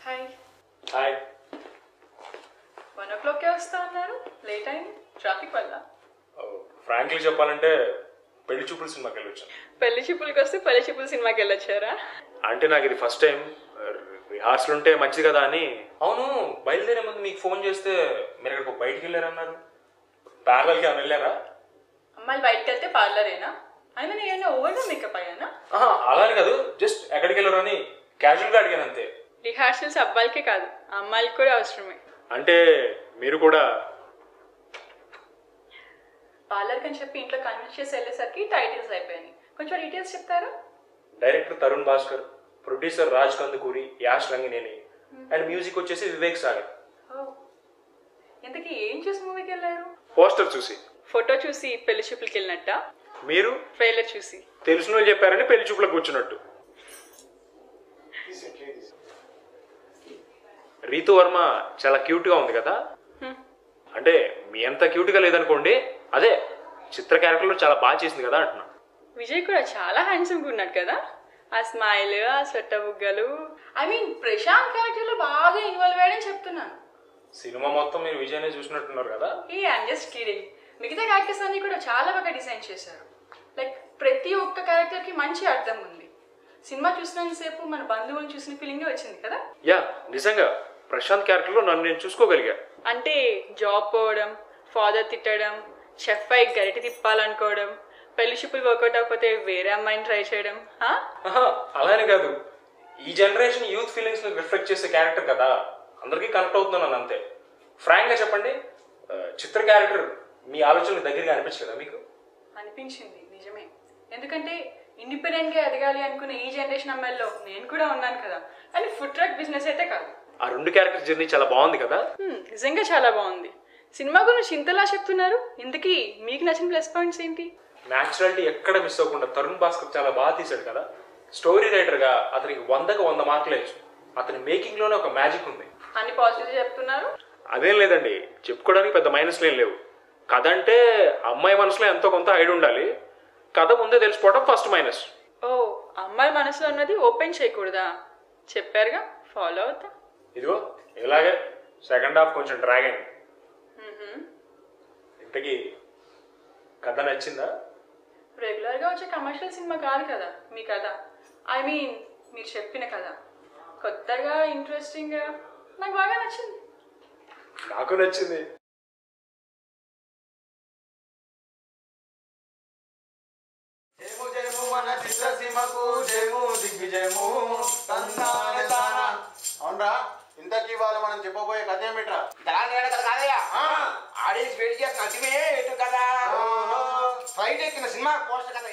Hi hi 1 o'clockకే వస్తా అన్నారు. Late అయింది ట్రాఫిక్ వల్ల. ఫ్రాంక్లీ చెప్పాలంటే పెళ్లి చూపుల సినిమాకి వెళ్ళొచ్చాను. పెళ్లి చూపులకి వస్తే పెళ్లి చూపుల సినిమాకి వెళ్ళొచ్చారా? అంటే నాకు ఇది ఫస్ట్ టైం, రిహార్సల్ ఉంటే మంచిది కదా అని. అవును, బయలుదేరే ముందు మీకు ఫోన్ చేస్తే మీరు ఎక్కడికి బయటికి వెళ్ళారన్నారు. పార్లర్కి ఏమైనా వెళ్ళారా? అమ్మాయిలు బయటకు వెళ్తే పార్లరేనా? అయినా నేను ఓవర్గా మేకప్ అయ్యానా? అలానే కాదు, జస్ట్ ఎక్కడికి వెళ్ళారు అని క్యాజువల్గా అడిగాను అంతే. రిహార్సల్స్ అబ్బాయిలకే కాదు అమ్మాయిలకి కూడా అవసరమే. అంటే మీరు కూడా పార్లర్ అని చెప్పి ఇంట్లో కన్విన్స్ చేసి వెళ్ళేసరికి టైటిల్స్ అయిపోయాయి. కొంచెం డీటెయిల్స్ చెప్తారా? Director Tarun Bhascker, producer Raj Kandukuri, Yash Rangineni and music వచ్చేసి వివేక్ సాగర్. ఇంతకీ ఏం చూసి మూవీకి వెళ్ళారు? పోస్టర్ చూసి. ఫోటో చూసి పెళ్లి చూపులకి వెళ్ళినట్ట? మీరు ట్రైలర్ చూసి. తెలిసిన వాళ్ళు చెప్పారని పెళ్లి చూపులకు కూర్చున్నట్టు. రీతు వర్మ చాలా క్యూట్ గా ఉంది కదా. అంటే మీ అంత క్యూట్ గా లేదనుకోండి, అదే చిత్ర క్యారెక్టర్ లో చాలా బాగా చేసింది కదా అంటున్నా. విజయ్ కూడా చాలా హ్యాండ్సమ్ గా ఉన్నాడు కదా. ఆ స్మైల్, ఆ సొట్ట బుగ్గలు, ఐ మీన్ ప్రశాంత్ క్యారెక్టర్ లో బాగా ఇన్వాల్వ్ అయ్యాడని చెప్తున్నాను. సినిమా మొత్తం మీరు విజయనే చూసినట్టున్నారు కదా. I'm just kidding. మిగతా క్యారెక్టర్స్ అన్ని కూడా చాలా బాగా డిజైన్ చేశారు. లైక్ ప్రతి ఒక్క క్యారెక్టర్ కి మంచి అర్థం ఉంది. సినిమా చూసినంతసేపు మన బంధువులను చూసిన ఫీలింగే వచ్చింది కదా. యా, నిజంగా ప్రశాంత్ క్యారెక్టర్ లో నన్ను నేను చూసుకోగలిగా. అంటే జాబ్ పోవడం, ఫాదర్ తిట్టడం, చెఫ్ అయి గరిటి తిప్పాలనుకోవడం, పెళ్లి చూపులు వర్కౌట్ అవ్వకపోతే వేరే అమ్మాయిని ట్రై చేయడం. అలానే కాదు, ఈ జనరేషన్ యూత్ ఫీలింగ్స్ ని రిఫ్లెక్ట్ చేసే క్యారెక్టర్ కదా, అందరికీ కనెక్ట్ అవుతున్నాను అంతే. ఫ్రాంక్ గా చెప్పండి, చిత్ర క్యారెక్టర్ మీ ఆలోచనలు దగ్గరగా అనిపించలేదా మీకు? అనిపించింది, నిజమే. ఎందుకంటే ఇండిపెండెంట్ గా ఎదగాలి అనుకునే ఈ జనరేషన్ అమ్మాయిల్లో నేను కూడా ఉన్నాను కదా. కానీ ఫుడ్ ట్రక్ బిజినెస్ అయితే కాదు. ఆ రెండు క్యారెక్టర్ జర్నీ చాలా బాగుంది కదా. నిజంగా చాలా బాగుంది. సినిమా గురించి ఇంతలా చెప్తున్నారు, ఇంతకీ మీకు నచ్చిన ప్లస్ పాయింట్స్ ఏంటి? న్యాచురాలిటీ ఎక్కడ మిస్ అవ్వకుండా తరుణ్ భాస్కర్ చాలా బాగా తీశాడు కదా. స్టోరీ రైటర్ గా అతనికి 100కి 100 మార్కులు వేయచ్చు. అతని మేకింగ్ లోనే ఒక మ్యాజిక్ ఉంది. అన్ని పాజిటివ్ చెప్తున్నారు. అదేం లేదండి, చెప్పుకోవడానికి పెద్ద మైనస్లు ఏం లేవు. కథ అంటే అమ్మాయి మనసులో ఎంతో కొంత ఐడి ఉండాలి. కథ ముందే తెలిసిపోవడం ఫస్ట్ మైనస్. ఓ, అమ్మాయి మనసులో ఉన్నది ఓపెన్ చేయకూడదా? చెప్పారుగా, ఫాలో అవుతా. ఇదిగో ఇలాగే సెకండ్ హాఫ్ కొంచెం డ్రాగ్ అయింది. ఇంతకీ కథ నచ్చిందా? రెగ్యులర్ గా వచ్చే కమర్షియల్ సినిమా కాదు కదా మీ కథ. ఐ మీన్ మీరు చెప్పిన కథ కొత్తగా, ఇంట్రెస్టింగ్ గా, నాకు బాగా నచ్చింది. నాకు నచ్చింది. అవునరా, ఇంతకీ వాళ్ళు మనం చెప్పబోయే కథ ఏమిట్రా? కాదయ్యా, ఆడియన్స్ వెయిట్ చేస్తున్న అతిమే ఎటు కదా, ఫ్లైట్ ఎక్కిన సినిమా పోస్టర్ కదా.